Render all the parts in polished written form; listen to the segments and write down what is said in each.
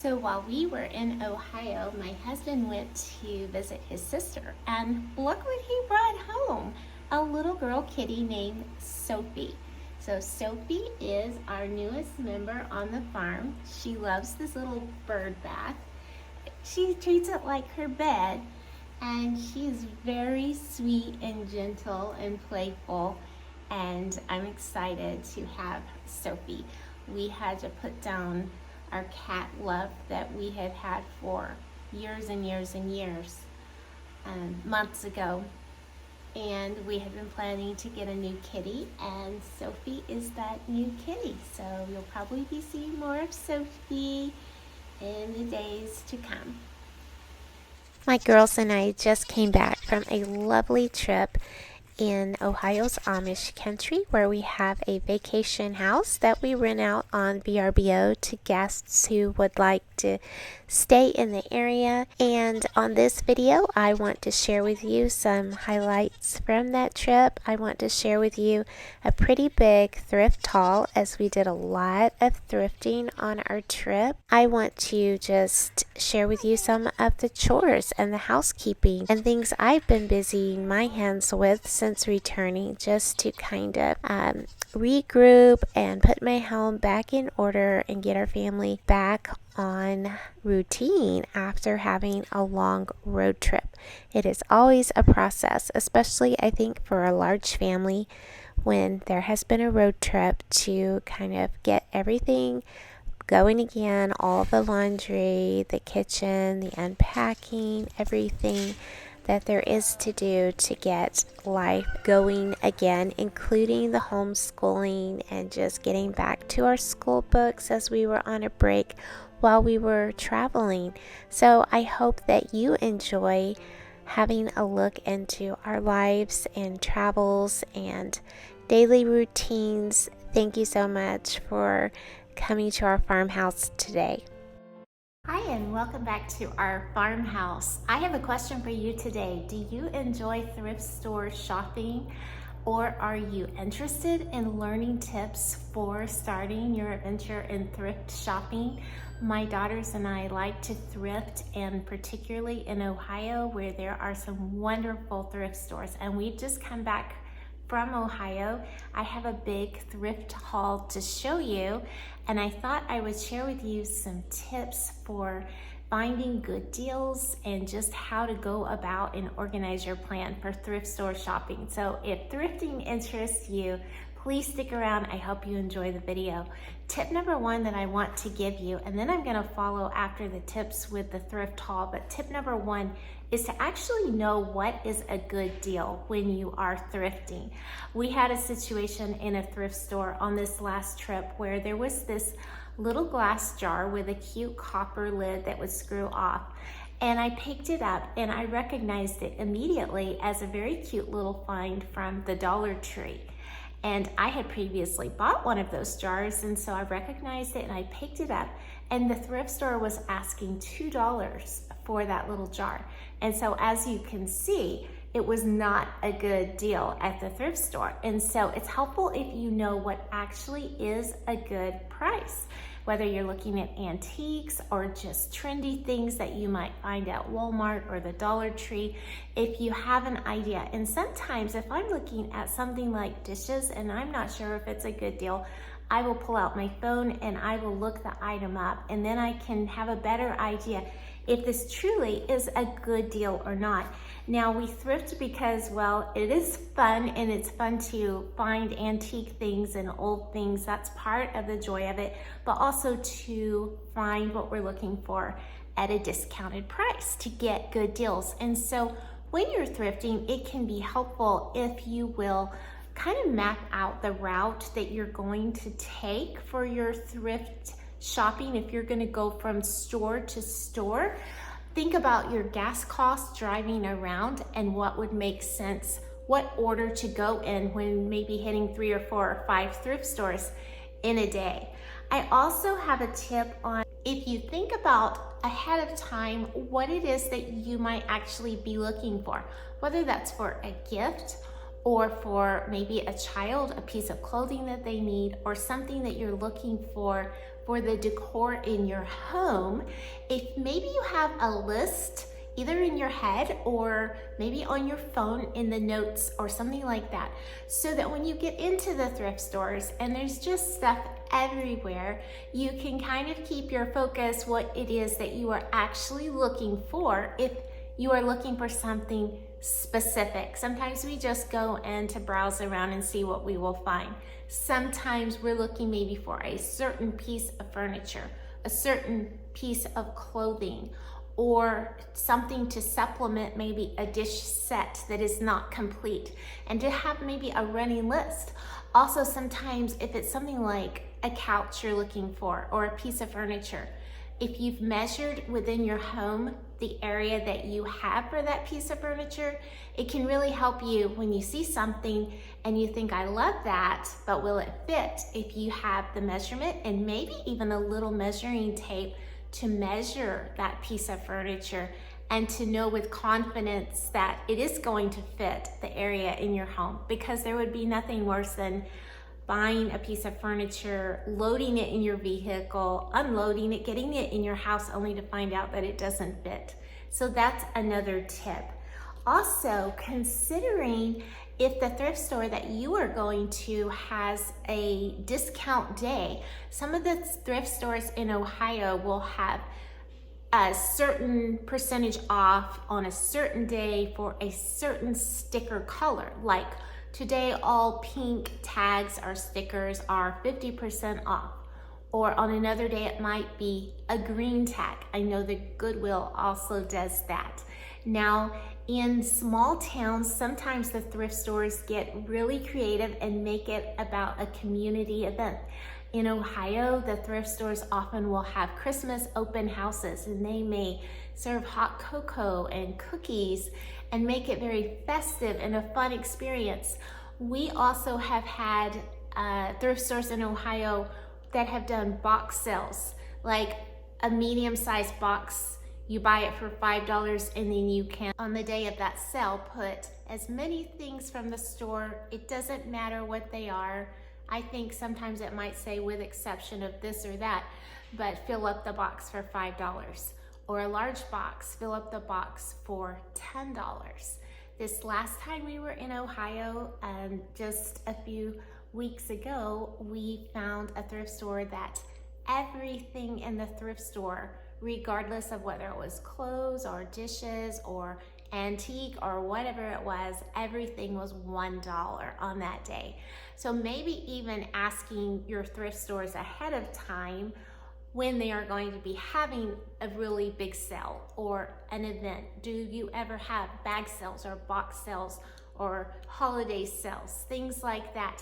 So while we were in Ohio, my husband went to visit his sister, and look what he brought home, a little girl kitty named Sophie. So Sophie is our newest member on the farm. She loves this little bird bath. She treats it like her bed, and she's very sweet and gentle and playful, and I'm excited to have Sophie. We had to put down our cat love that we had had for years and years and years, months ago. And we had been planning to get a new kitty, and Sophie is that new kitty. So you'll probably be seeing more of Sophie in the days to come. My girls and I just came back from a lovely trip in Ohio's Amish Country, where we have a vacation house that we rent out on VRBO to guests who would like to stay in the area. And on this video, I want to share with you some highlights from that trip. I want to share with you a pretty big thrift haul, as we did a lot of thrifting on our trip. I want to just share with you some of the chores and the housekeeping and things I've been busying my hands with since returning, just to kind of regroup and put my home back in order and get our family back on routine after having a long road trip. It is always a process, especially I think for a large family when there has been a road trip, to kind of get everything going again, all the laundry, the kitchen, the unpacking, everything that there is to do to get life going again, including the homeschooling and just getting back to our school books as we were on a break while we were traveling. So I hope that you enjoy having a look into our lives and travels and daily routines. Thank you so much for coming to our farmhouse today. Hi, and welcome back to our farmhouse. I have a question for you today. Do you enjoy thrift store shopping, or are you interested in learning tips for starting your adventure in thrift shopping? My daughters and I like to thrift, and particularly in Ohio, where there are some wonderful thrift stores, and we've just come back from Ohio. I have a big thrift haul to show you, and I thought I would share with you some tips for finding good deals and just how to go about and organize your plan for thrift store shopping. So if thrifting interests you, please stick around. I hope you enjoy the video. Tip number one that I want to give you, and then I'm gonna follow after the tips with the thrift haul, but tip number one is to actually know what is a good deal when you are thrifting. We had a situation in a thrift store on this last trip where there was this little glass jar with a cute copper lid that would screw off. And I picked it up and I recognized it immediately as a very cute little find from the Dollar Tree. And I had previously bought one of those jars, and so I recognized it and I picked it up, and the thrift store was asking $2 for that little jar. And so as you can see, it was not a good deal at the thrift store. And so it's helpful if you know what actually is a good price, whether you're looking at antiques or just trendy things that you might find at Walmart or the Dollar Tree. If you have an idea, and sometimes if I'm looking at something like dishes and I'm not sure if it's a good deal, I will pull out my phone and I will look the item up, and then I can have a better idea if this truly is a good deal or not. Now, we thrift because, well, it is fun, and it's fun to find antique things and old things. That's part of the joy of it, but also to find what we're looking for at a discounted price to get good deals. And so when you're thrifting, it can be helpful if you will kind of map out the route that you're going to take for your thrift shopping. If you're going to go from store to store, think about your gas costs driving around and what would make sense, what order to go in when maybe hitting 3 or 4 or 5 thrift stores in a day. I also have a tip on, if you think about ahead of time what it is that you might actually be looking for, whether that's for a gift or for maybe a child, a piece of clothing that they need, or something that you're looking for for the decor in your home. If maybe you have a list either in your head or maybe on your phone in the notes or something like that, so that when you get into the thrift stores and there's just stuff everywhere, you can kind of keep your focus what it is that you are actually looking for. If you are looking for something specific, sometimes we just go in to browse around and see what we will find. Sometimes we're looking maybe for a certain piece of furniture, a certain piece of clothing, or something to supplement maybe a dish set that is not complete, and to have maybe a running list. Also, sometimes if it's something like a couch you're looking for or a piece of furniture, if you've measured within your home the area that you have for that piece of furniture, it can really help you when you see something and you think, I love that, but will it fit? If you have the measurement and maybe even a little measuring tape to measure that piece of furniture and to know with confidence that it is going to fit the area in your home, because there would be nothing worse than buying a piece of furniture, loading it in your vehicle, unloading it, getting it in your house only to find out that it doesn't fit. So that's another tip. Also, considering if the thrift store that you are going to has a discount day, some of the thrift stores in Ohio will have a certain percentage off on a certain day for a certain sticker color. Like today, all pink tags or stickers are 50% off. Or on another day, it might be a green tag. I know the Goodwill also does that. Now, in small towns, sometimes the thrift stores get really creative and make it about a community event. In Ohio, the thrift stores often will have Christmas open houses, and they may serve hot cocoa and cookies and make it very festive and a fun experience. We also have had thrift stores in Ohio that have done box sales, like a medium-sized box. You buy it for $5 and then you can, on the day of that sale, put as many things from the store. It doesn't matter what they are. I think sometimes it might say with exception of this or that, but fill up the box for $5. Or a large box, fill up the box for $10. This last time we were in Ohio, just a few weeks ago, we found a thrift store that everything in the thrift store, regardless of whether it was clothes or dishes or antique or whatever it was, everything was $1 on that day. So maybe even asking your thrift stores ahead of time when they are going to be having a really big sale or an event. Do you ever have bag sales or box sales or holiday sales, things like that?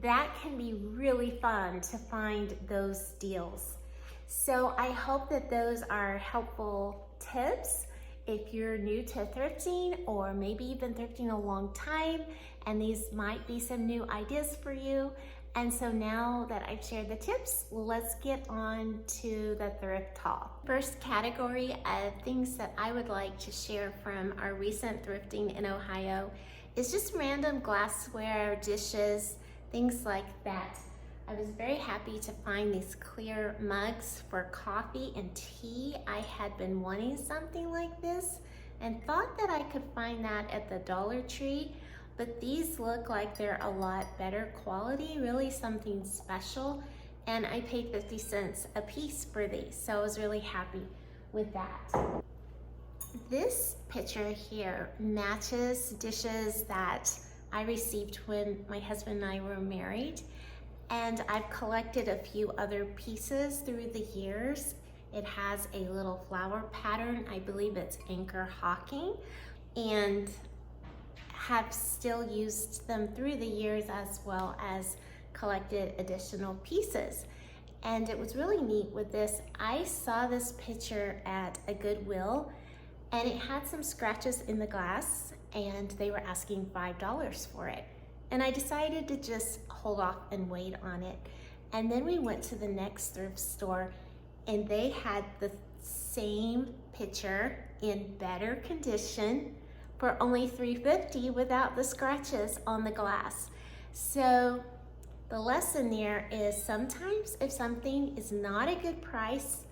That can be really fun to find those deals. So I hope that those are helpful tips if you're new to thrifting, or maybe you've been thrifting a long time and these might be some new ideas for you. And so now that I've shared the tips, let's get on to the thrift haul. First category of things that I would like to share from our recent thrifting in Ohio is just random glassware, dishes, things like that. I was very happy to find these clear mugs for coffee and tea. I had been wanting something like this and thought that I could find that at the Dollar Tree, but these look like they're a lot better quality, really something special, and I paid 50 cents a piece for these, so I was really happy with that. This picture here matches dishes that I received when my husband and I were married. And I've collected a few other pieces through the years. It has a little flower pattern. I believe it's anchor hawking, and have still used them through the years, as well as collected additional pieces. And it was really neat with this. I saw this picture at a Goodwill, and it had some scratches in the glass, and they were asking $5 for it. And I decided to just hold off and wait on it. And then we went to the next thrift store, and they had the same picture in better condition for only $3.50 without the scratches on the glass. So The lesson there is sometimes if something is not a good price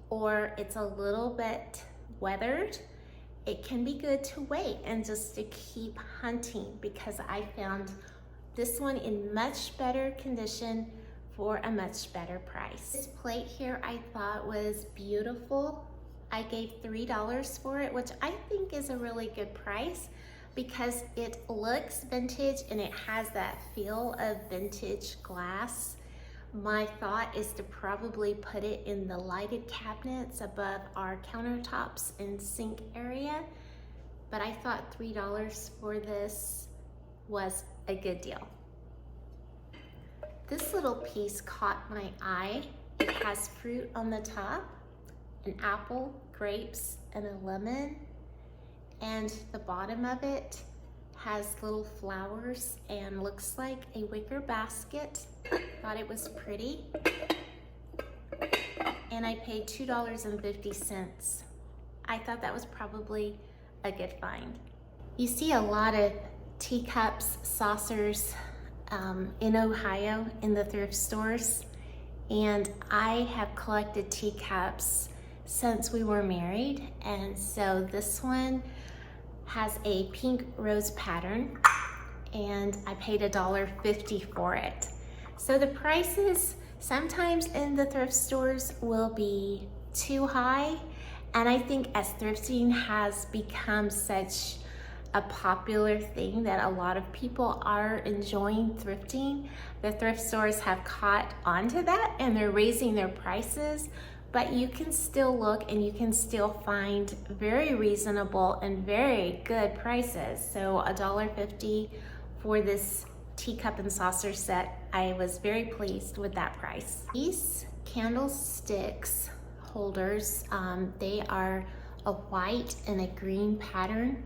or it's a little bit weathered, it can be good to wait and just to keep hunting, because I found this one in much better condition for a much better price. This plate here I thought was beautiful. I gave $3 for it, which I think is a really good price because it looks vintage and it has that feel of vintage glass. My thought is to probably put it in the lighted cabinets above our countertops and sink area, but I thought $3 for this was a good deal. This little piece caught my eye. It has fruit on the top, an apple, grapes, and a lemon, and the bottom of it has little flowers and looks like a wicker basket. Thought it was pretty. And I paid $2.50. I thought that was probably a good find. You see a lot of teacups, saucers in Ohio in the thrift stores. And I have collected teacups since we were married. And so this one has a pink rose pattern and I paid $1.50 for it. So the prices sometimes in the thrift stores will be too high, and I think as thrifting has become such a popular thing that a lot of people are enjoying thrifting, the thrift stores have caught onto that and they're raising their prices, but you can still look and you can still find very reasonable and very good prices. So $1.50 for this teacup and saucer set, I was very pleased with that price. These candlesticks holders, they are a white and a green pattern.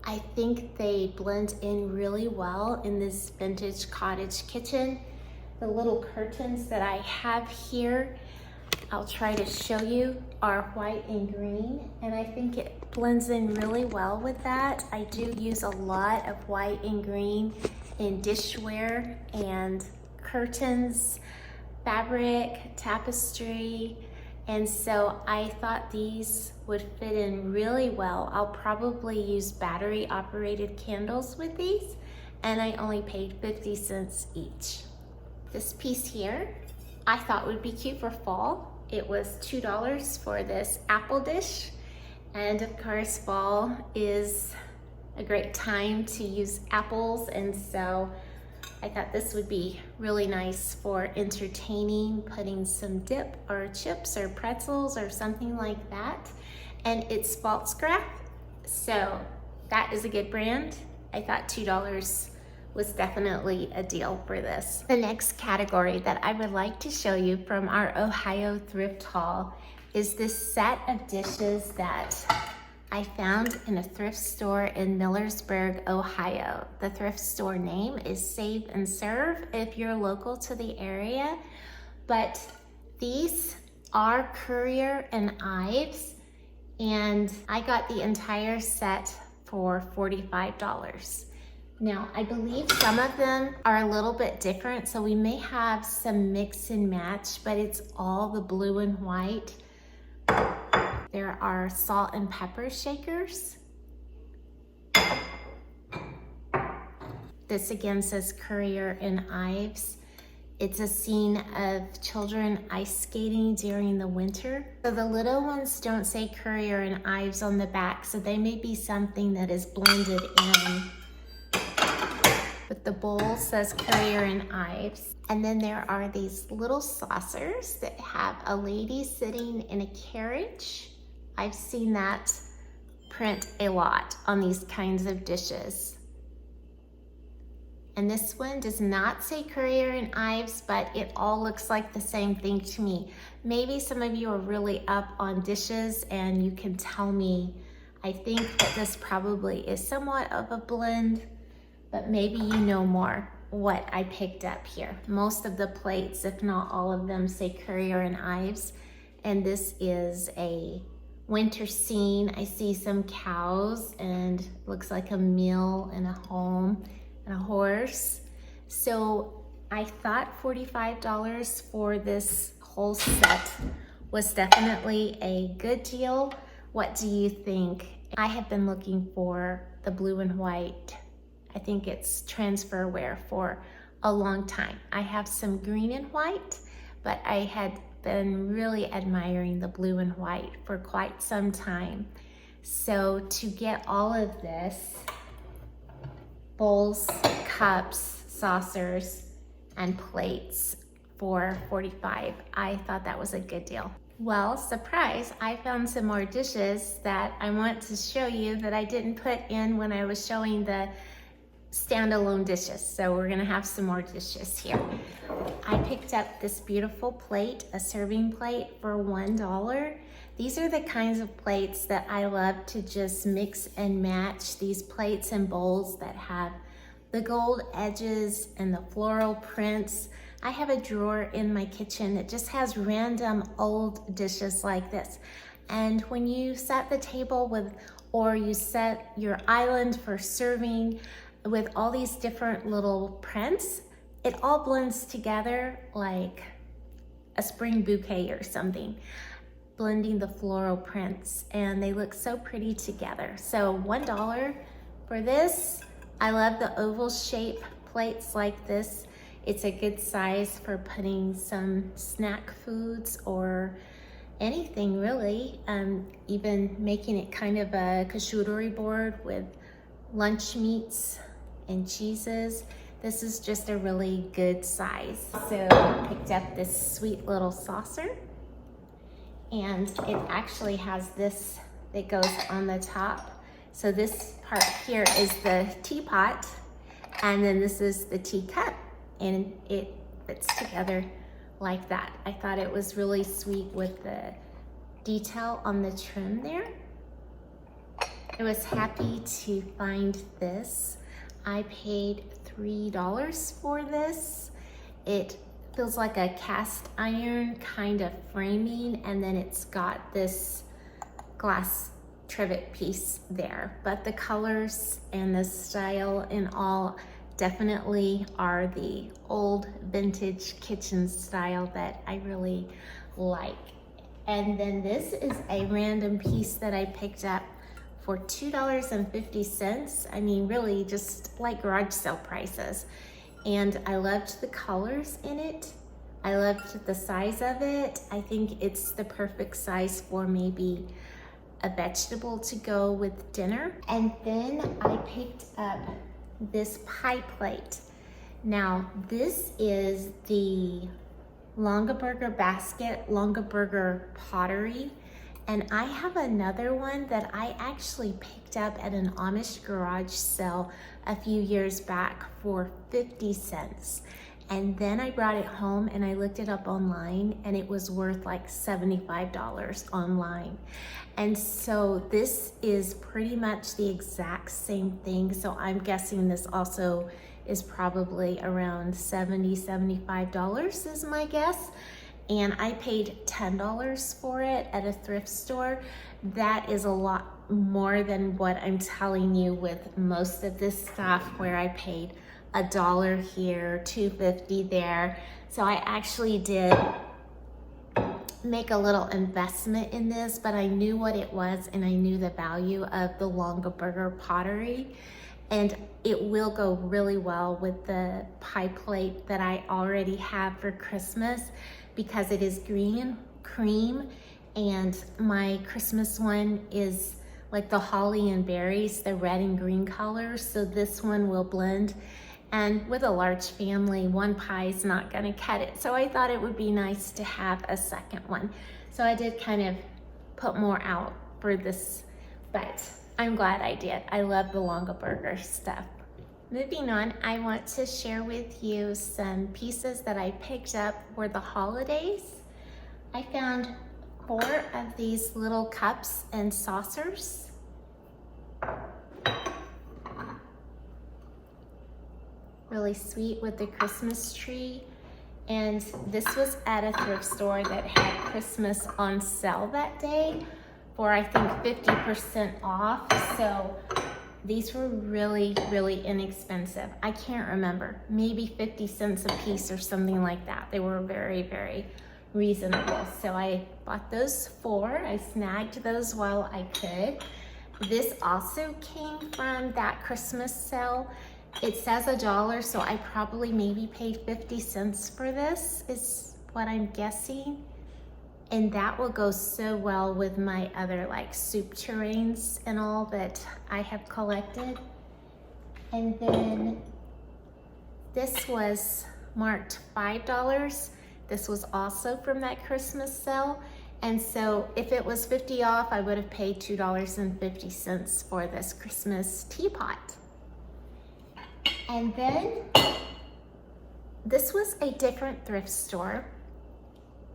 I think they blend in really well in this vintage cottage kitchen. The little curtains that I have here, I'll try to show you, are white and green, and I think it blends in really well with that. I do use a lot of white and green in dishware and curtains, fabric, tapestry, and so I thought these would fit in really well. I'll probably use battery operated candles with these, and I only paid 50 cents each. This piece here I thought would be cute for fall. It was $2 for this apple dish, and of course fall is a great time to use apples, and so I thought this would be really nice for entertaining, putting some dip or chips or pretzels or something like that. And it's Pfaltzgraff, so that is a good brand. I thought $2 was definitely a deal for this. The next category that I would like to show you from our Ohio thrift haul is this set of dishes that I found in a thrift store in Millersburg, Ohio. The thrift store name is Save and Serve if you're local to the area, but these are Currier and Ives, and I got the entire set for $45. Now, I believe some of them are a little bit different, so we may have some mix and match, but it's all the blue and white. There are salt and pepper shakers. This again says Currier and Ives. It's a scene of children ice skating during the winter. So the little ones don't say Currier and Ives on the back, so they may be something that is blended in. But the bowl says Currier and Ives. And then there are these little saucers that have a lady sitting in a carriage. I've seen that print a lot on these kinds of dishes. And this one does not say Currier and Ives, but it all looks like the same thing to me. Maybe some of you are really up on dishes and you can tell me. I think that this probably is somewhat of a blend, but maybe you know more what I picked up here. Most of the plates, if not all of them, say Currier and Ives, and this is a winter scene. I see some cows and looks like a mill and a home and a horse. So I thought $45 for this whole set was definitely a good deal. What do you think? I have been looking for the blue and white, I think it's transfer wear, for a long time. I have some green and white, but I had been really admiring the blue and white for quite some time. So to get all of this, bowls, cups, saucers, and plates for $45, I thought that was a good deal. Well, surprise, I found some more dishes that I want to show you that I didn't put in when I was showing the standalone dishes. So we're gonna have some more dishes here. I picked up this beautiful plate, a serving plate, for $1. These are the kinds of plates that I love to just mix and match, these plates and bowls that have the gold edges and the floral prints. I have a drawer in my kitchen that just has random old dishes like this. And when you set the table with, or you set your island for serving with all these different little prints, it all blends together like a spring bouquet or something, blending the floral prints, and they look so pretty together. So $1 for this. I love the oval shape plates like this. It's a good size for putting some snack foods or anything really, even making it kind of a charcuterie board with lunch meats and cheeses. This is just a really good size. So I picked up this sweet little saucer, and it actually has this that goes on the top. So this part here is the teapot, and then this is the teacup, and it fits together like that. I thought it was really sweet with the detail on the trim there. I was happy to find this. I paid $3 for this. It feels like a cast iron kind of framing, and then it's got this glass trivet piece there. But the colors and the style and all definitely are the old vintage kitchen style that I really like. And then this is a random piece that I picked up for $2.50. I mean, really just like garage sale prices. And I loved the colors in it. I loved the size of it. I think it's the perfect size for maybe a vegetable to go with dinner. And then I picked up this pie plate. Now, this is the Longaberger basket, Longaberger pottery. And I have another one that I actually picked up at an Amish garage sale a few years back for 50 cents. And then I brought it home and I looked it up online, and it was worth like $75 online. And so this is pretty much the exact same thing. So I'm guessing this also is probably around $70, $75 is my guess. And I paid $10 for it at a thrift store. That is a lot more than what I'm telling you with most of this stuff, where I paid $1 here, $2.50 there. So I actually did make a little investment in this, but I knew what it was and I knew the value of the Longaberger pottery. And it will go really well with the pie plate that I already have for Christmas, because it is green and cream, and my Christmas one is like the holly and berries, the red and green colors. So this one will blend. And with a large family, one pie is not gonna cut it. So I thought it would be nice to have a second one. So I did kind of put more out for this, but I'm glad I did. I love the Longaberger stuff. Moving on, I want to share with you some pieces that I picked up for the holidays. I found 4 of these little cups and saucers. Really sweet with the Christmas tree. And this was at a thrift store that had Christmas on sale that day for I think 50% off. So These were really, really inexpensive. I can't remember, maybe 50 cents a piece or something like that. They were very, very reasonable. So I bought those 4. I snagged those while I could. This also came from that Christmas sale. It says $1, so I probably maybe paid 50 cents for this, is what I'm guessing. And that will go so well with my other like soup tureens and all that I have collected. And then this was marked $5. This was also from that Christmas sale. And so if it was 50 off, I would have paid $2.50 for this Christmas teapot. And then this was a different thrift store.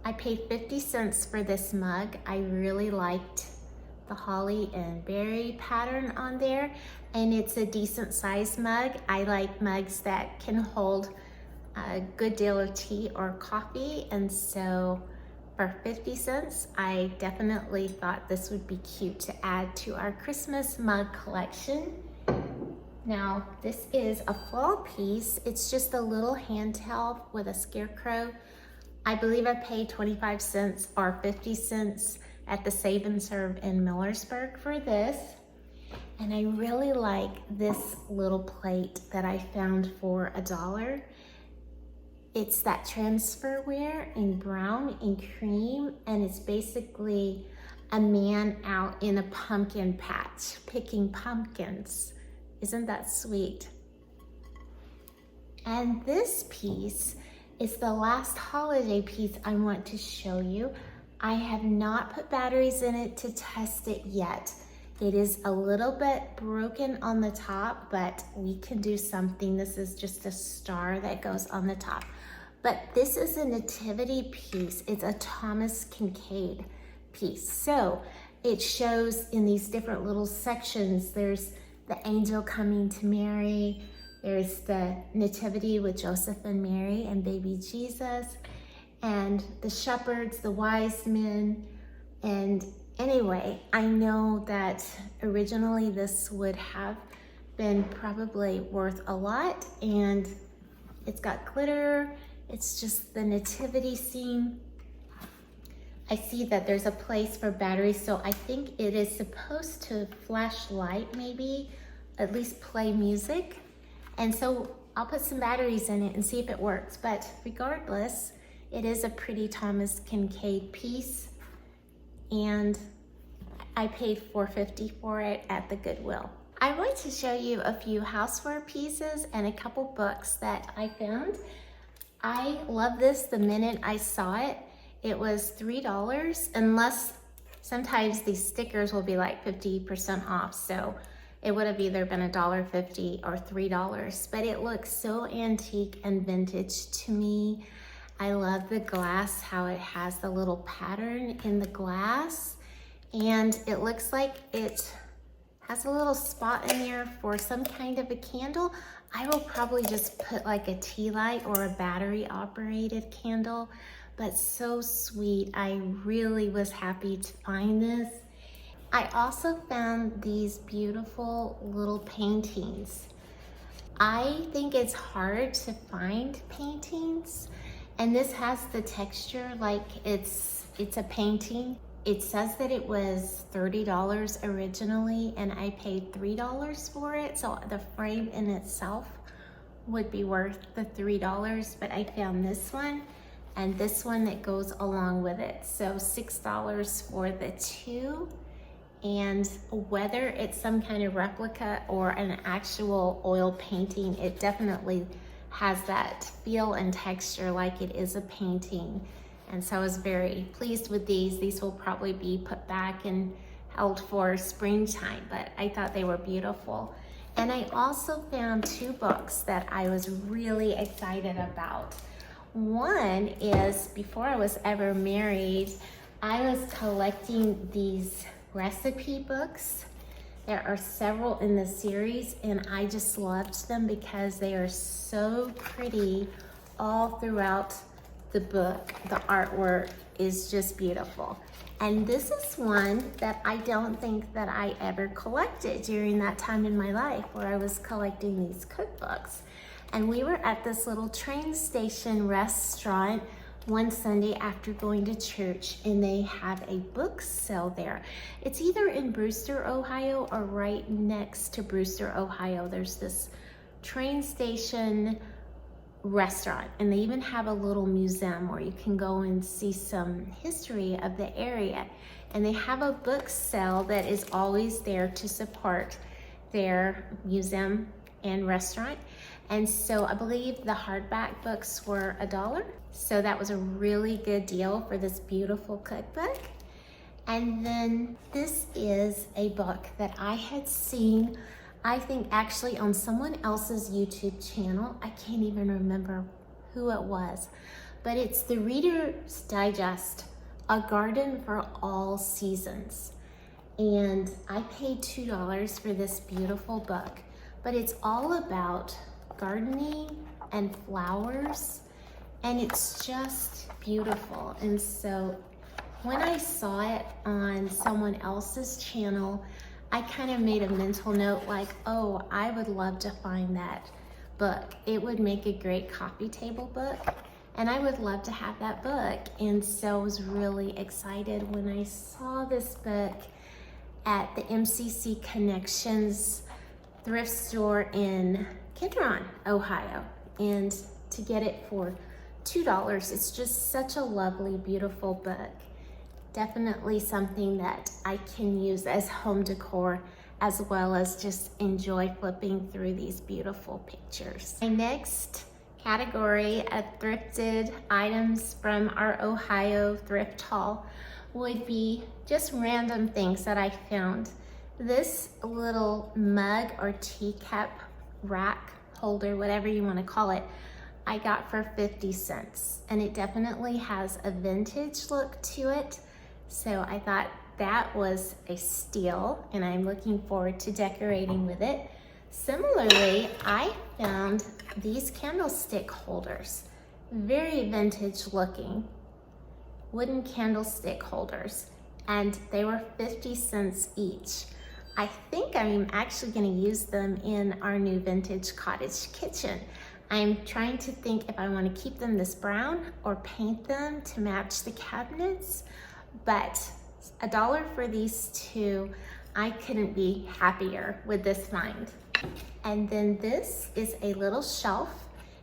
I paid 50 cents for this mug. I really liked the holly and berry pattern on there, and it's a decent sized mug. I like mugs that can hold a good deal of tea or coffee, and so for 50 cents, I definitely thought this would be cute to add to our Christmas mug collection. Now, this is a fall piece. It's just a little handheld with a scarecrow. I believe I paid 25 cents or 50 cents at the Save and Serve in Millersburg for this. And I really like this little plate that I found for $1. It's that transferware in brown and cream, and it's basically a man out in a pumpkin patch picking pumpkins. Isn't that sweet? And this piece is the last holiday piece I want to show you. I have not put batteries in it to test it yet. It is a little bit broken on the top, but we can do something. This is just a star that goes on the top. But this is a nativity piece. It's a Thomas Kincaid piece. So it shows in these different little sections. There's the angel coming to Mary. There's the nativity with Joseph and Mary and baby Jesus, and the shepherds, the wise men. And anyway, I know that originally this would have been probably worth a lot, and it's got glitter. It's just the nativity scene. I see that there's a place for batteries, so I think it is supposed to flash light, maybe, at least play music. And so I'll put some batteries in it and see if it works. But regardless, it is a pretty Thomas Kincaid piece, and I paid $4.50 for it at the Goodwill. I want to show you a few houseware pieces and a couple books that I found. I love this the minute I saw it. It was $3, unless sometimes these stickers will be like 50% off. So it would have either been $1.50 or $3, but it looks so antique and vintage to me. I love the glass, how it has the little pattern in the glass, and it looks like it has a little spot in there for some kind of a candle. I will probably just put like a tea light or a battery operated candle, but so sweet. I really was happy to find this. I also found these beautiful little paintings. I think it's hard to find paintings, and this has the texture like it's a painting. It says that it was $30 originally, and I paid $3 for it, so the frame in itself would be worth the $3, but I found this one and this one that goes along with it, so $6 for the two. And whether it's some kind of replica or an actual oil painting, it definitely has that feel and texture like it is a painting. And so I was very pleased with these. These will probably be put back and held for springtime, but I thought they were beautiful. And I also found 2 books that I was really excited about. One is, before I was ever married, I was collecting these recipe books. There are several in the series, and I just loved them because they are so pretty all throughout the book. The artwork is just beautiful. And this is one that I don't think that I ever collected during that time in my life where I was collecting these cookbooks. And we were at this little train station restaurant one Sunday after going to church, and they had a book sale there. It's either in Brewster, Ohio, or right next to Brewster, Ohio. There's this train station restaurant, and they even have a little museum where you can go and see some history of the area. And they have a book sale that is always there to support their museum and restaurant. And so I believe the hardback books were $1. So that was a really good deal for this beautiful cookbook. And then this is a book that I had seen, I think actually on someone else's YouTube channel. I can't even remember who it was, but it's the Reader's Digest, A Garden for All Seasons. And I paid $2 for this beautiful book, but it's all about gardening and flowers, and it's just beautiful. And so when I saw it on someone else's channel, I kind of made a mental note like, oh, I would love to find that book. It would make a great coffee table book, and I would love to have that book. And so I was really excited when I saw this book at the MCC Connections thrift store in Kidron, Ohio, and to get it for $2. It's just such a lovely, beautiful book. Definitely something that I can use as home decor, as well as just enjoy flipping through these beautiful pictures. My next category of thrifted items from our Ohio thrift haul would be just random things that I found. This little mug or teacup rack holder, whatever you want to call it, I got for 50 cents. And it definitely has a vintage look to it. So I thought that was a steal, and I'm looking forward to decorating with it. Similarly, I found these candlestick holders, very vintage looking, wooden candlestick holders, and they were 50 cents each. I think I'm actually going to use them in our new vintage cottage kitchen. I'm trying to think if I want to keep them this brown or paint them to match the cabinets, but $1 for these two, I couldn't be happier with this find. And then this is a little shelf.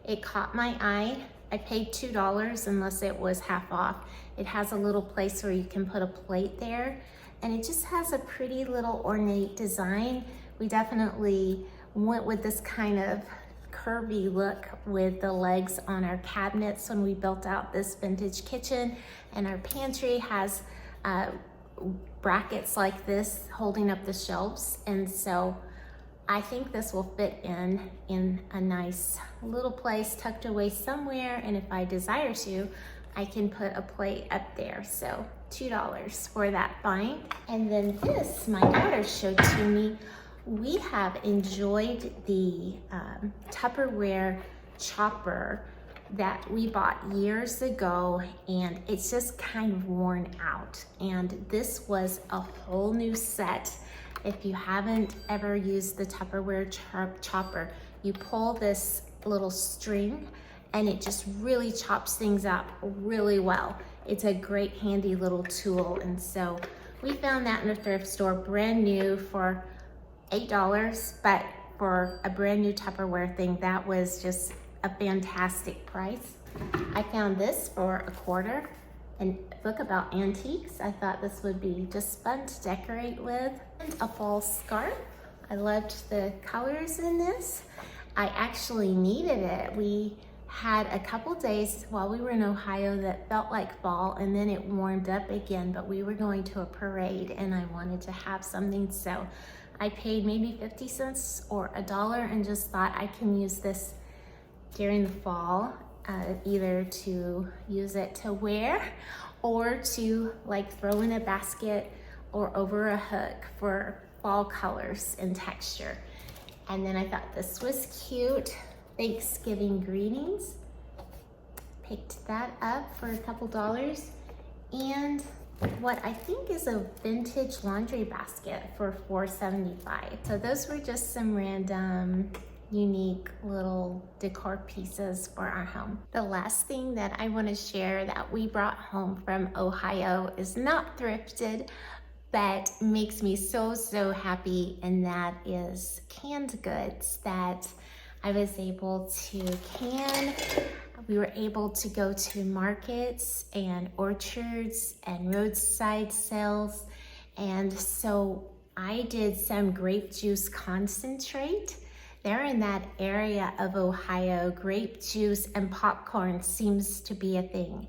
It caught my eye. I paid $2 unless it was half off. It has a little place where you can put a plate there, and it just has a pretty little ornate design. We definitely went with this kind of curvy look with the legs on our cabinets when we built out this vintage kitchen, and our pantry has brackets like this holding up the shelves. And so I think this will fit in a nice little place tucked away somewhere, and if I desire to, I can put a plate up there. So $2 for that find. And then this, my daughter showed to me. We have enjoyed the Tupperware chopper that we bought years ago, and it's just kind of worn out. And this was a whole new set. If you haven't ever used the Tupperware chopper, you pull this little string and it just really chops things up really well. It's a great handy little tool. And so we found that in a thrift store, brand new for $8, but for a brand new Tupperware thing, that was just a fantastic price. I found this for $1, a book about antiques. I thought this would be just fun to decorate with. And a fall scarf. I loved the colors in this. I actually needed it. We had a couple days while we were in Ohio that felt like fall, and then it warmed up again, but we were going to a parade and I wanted to have something, so I paid maybe 50 cents or $1 and just thought I can use this during the fall, either to use it to wear or to like throw in a basket or over a hook for fall colors and texture. And then I thought this was cute. Thanksgiving greetings. Picked that up for a couple dollars. And what I think is a vintage laundry basket for $4.75. So those were just some random unique little decor pieces for our home. The last thing that I want to share that we brought home from Ohio is not thrifted, but makes me so happy, and that is canned goods that I was able to can. We were able to go to markets and orchards and roadside sales, and so I did some grape juice concentrate. There in that area of Ohio, grape juice and popcorn seems to be a thing.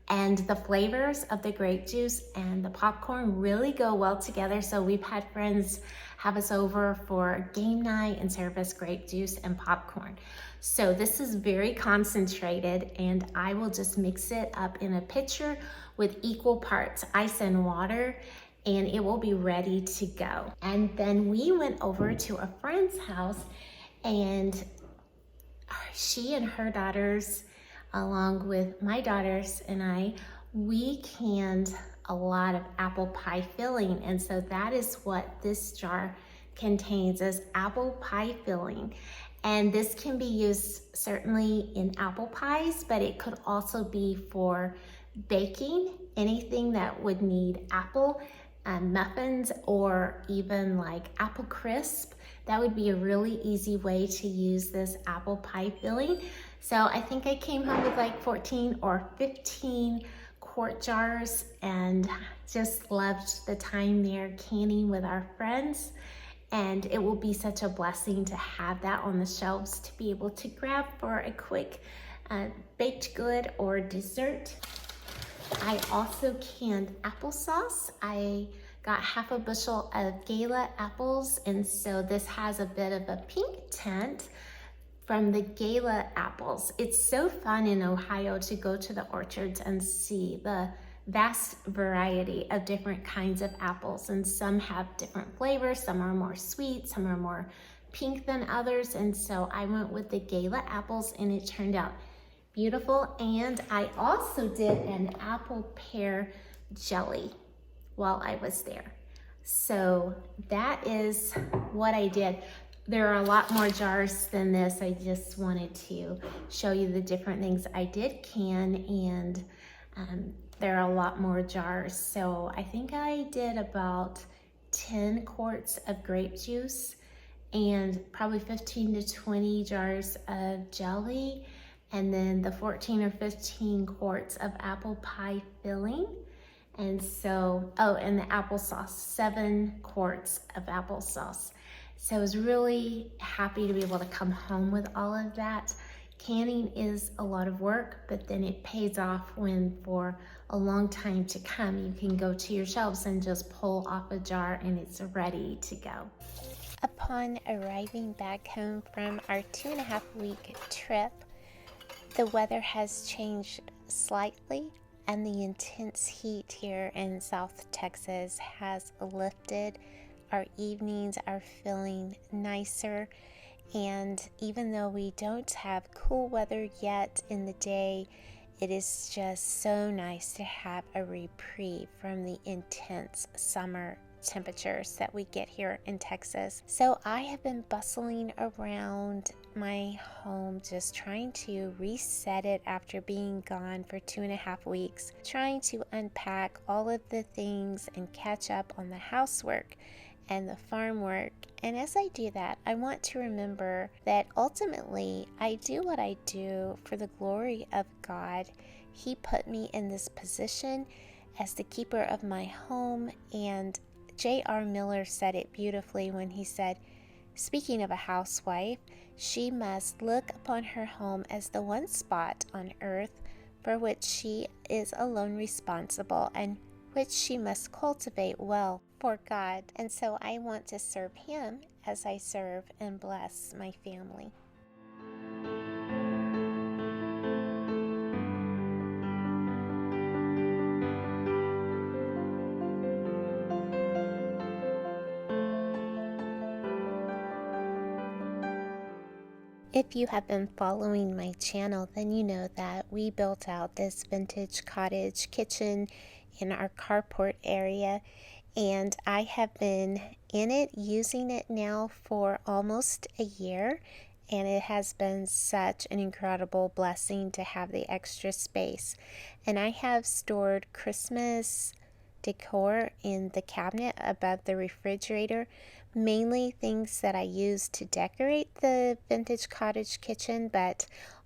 And the flavors of the grape juice and the popcorn really go well together. So we've had friends have us over for game night and serve us grape juice and popcorn. So this is very concentrated, and I will just mix it up in a pitcher with equal parts ice and water, and it will be ready to go. And then we went over to a friend's house, and she and her daughters, along with my daughters and we canned a lot of apple pie filling. And so that is what this jar contains, is apple pie filling. And this can be used certainly in apple pies, but it could also be for baking, anything that would need apple, muffins, or even like apple crisp. That would be a really easy way to use this apple pie filling. So I think I came home with like 14 or 15 quart jars, and just loved the time there canning with our friends. And it will be such a blessing to have that on the shelves to be able to grab for a quick baked good or dessert. I also canned applesauce. I got half a bushel of Gala apples, and so this has a bit of a pink tint from the Gala apples. It's so fun in Ohio to go to the orchards and see the vast variety of different kinds of apples, and some have different flavors. Some are more sweet, some are more pink than others, and so I went with the Gala apples, and it turned out beautiful. And I also did an apple pear jelly while I was there. So that is what I did. There are a lot more jars than this. I just wanted to show you the different things I did can, and there are a lot more jars. So I think I did about 10 quarts of grape juice and probably 15 to 20 jars of jelly, and then the 14 or 15 quarts of apple pie filling. And so, and the applesauce, 7 quarts of applesauce. So I was really happy to be able to come home with all of that. Canning is a lot of work, but then it pays off when for a long time to come, you can go to your shelves and just pull off a jar and it's ready to go. Upon arriving back home from our 2.5-week trip, the weather has changed slightly, and the intense heat here in South Texas has lifted. Our evenings are feeling nicer, and even though we don't have cool weather yet in the day, it is just so nice to have a reprieve from the intense summer temperatures that we get here in Texas. So I have been bustling around my home, just trying to reset it after being gone for 2.5 weeks, trying to unpack all of the things and catch up on the housework and the farm work. And as I do that, I want to remember that ultimately I do what I do for the glory of God. He put me in this position as the keeper of my home, and J.R. Miller said it beautifully when he said, speaking of a housewife, she must look upon her home as the one spot on earth for which she is alone responsible, and which she must cultivate well for God. And so I want to serve Him as I serve and bless my family. If you have been following my channel, then you know that we built out this vintage cottage kitchen in our carport area, and I have been in it, using it now for almost a year, and it has been such an incredible blessing to have the extra space. And I have stored Christmas decor in the cabinet above the refrigerator, mainly things that I use to decorate the vintage cottage kitchen, but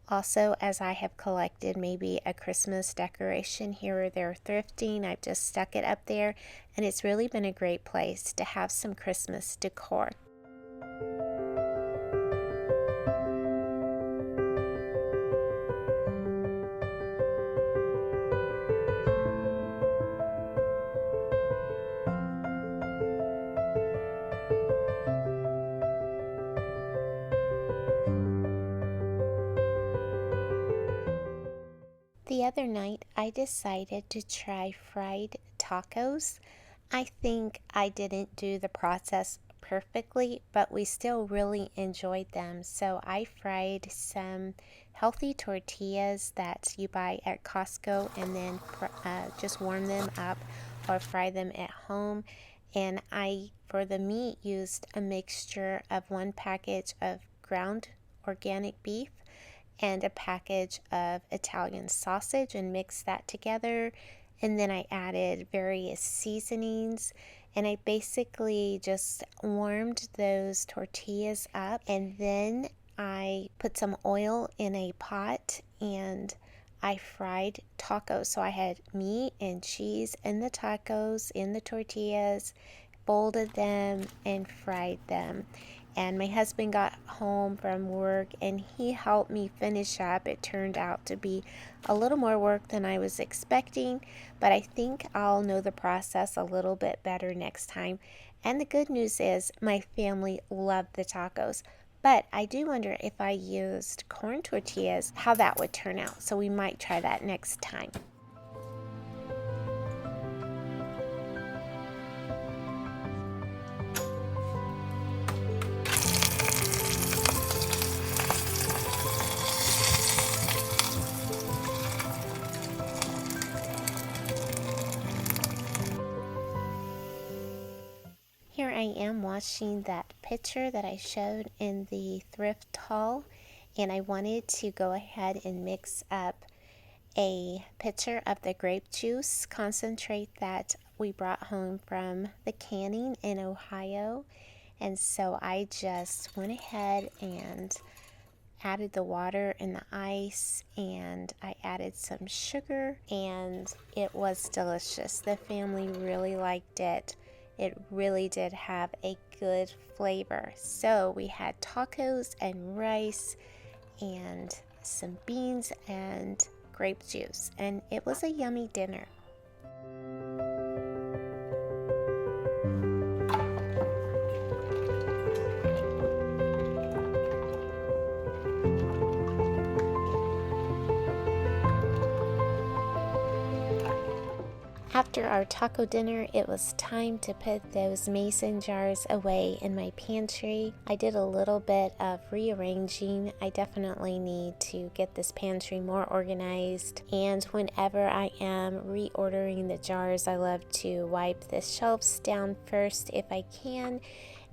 also as I have collected maybe a Christmas decoration here or there thrifting, I've just stuck it up there, and it's really been a great place to have some Christmas decor. The other night, I decided to try fried tacos. I think I didn't do the process perfectly, but we still really enjoyed them. So I fried some healthy tortillas that you buy at Costco, and then just warm them up or fry them at home. And I, for the meat, used a mixture of one package of ground organic beef and a package of Italian sausage, and mixed that together. And then I added various seasonings, and I basically just warmed those tortillas up, and then I put some oil in a pot and I fried tacos. So I had meat and cheese in the tacos, in the tortillas, folded them and fried them. And my husband got home from work and he helped me finish up. It turned out to be a little more work than I was expecting, but I think I'll know the process a little bit better next time. And the good news is my family loved the tacos, but I do wonder if I used corn tortillas, how that would turn out. So we might try that next time. Here I am washing that pitcher that I showed in the thrift haul, and I wanted to go ahead and mix up a pitcher of the grape juice concentrate that we brought home from the canning in Ohio. And so I just went ahead and added the water and the ice, and I added some sugar, and it was delicious. The family really liked it. It really did have a good flavor. So we had tacos and rice and some beans and grape juice, and it was a yummy dinner. After our taco dinner, it was time to put those mason jars away in my pantry. I did a little bit of rearranging. I definitely need to get this pantry more organized. And whenever I am reordering the jars, I love to wipe the shelves down first if I can.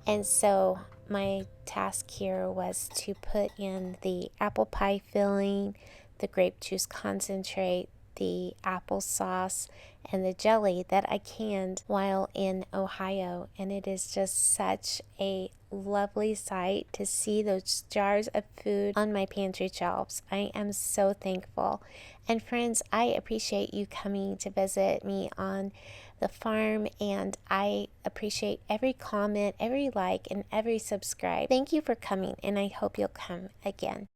And so my task here was to put in the apple pie filling, the grape juice concentrate, the applesauce, and the jelly that I canned while in Ohio. And it is just such a lovely sight to see those jars of food on my pantry shelves. I am so thankful. And friends, I appreciate you coming to visit me on the farm, and I appreciate every comment, every like, and every subscribe. Thank you for coming, and I hope you'll come again.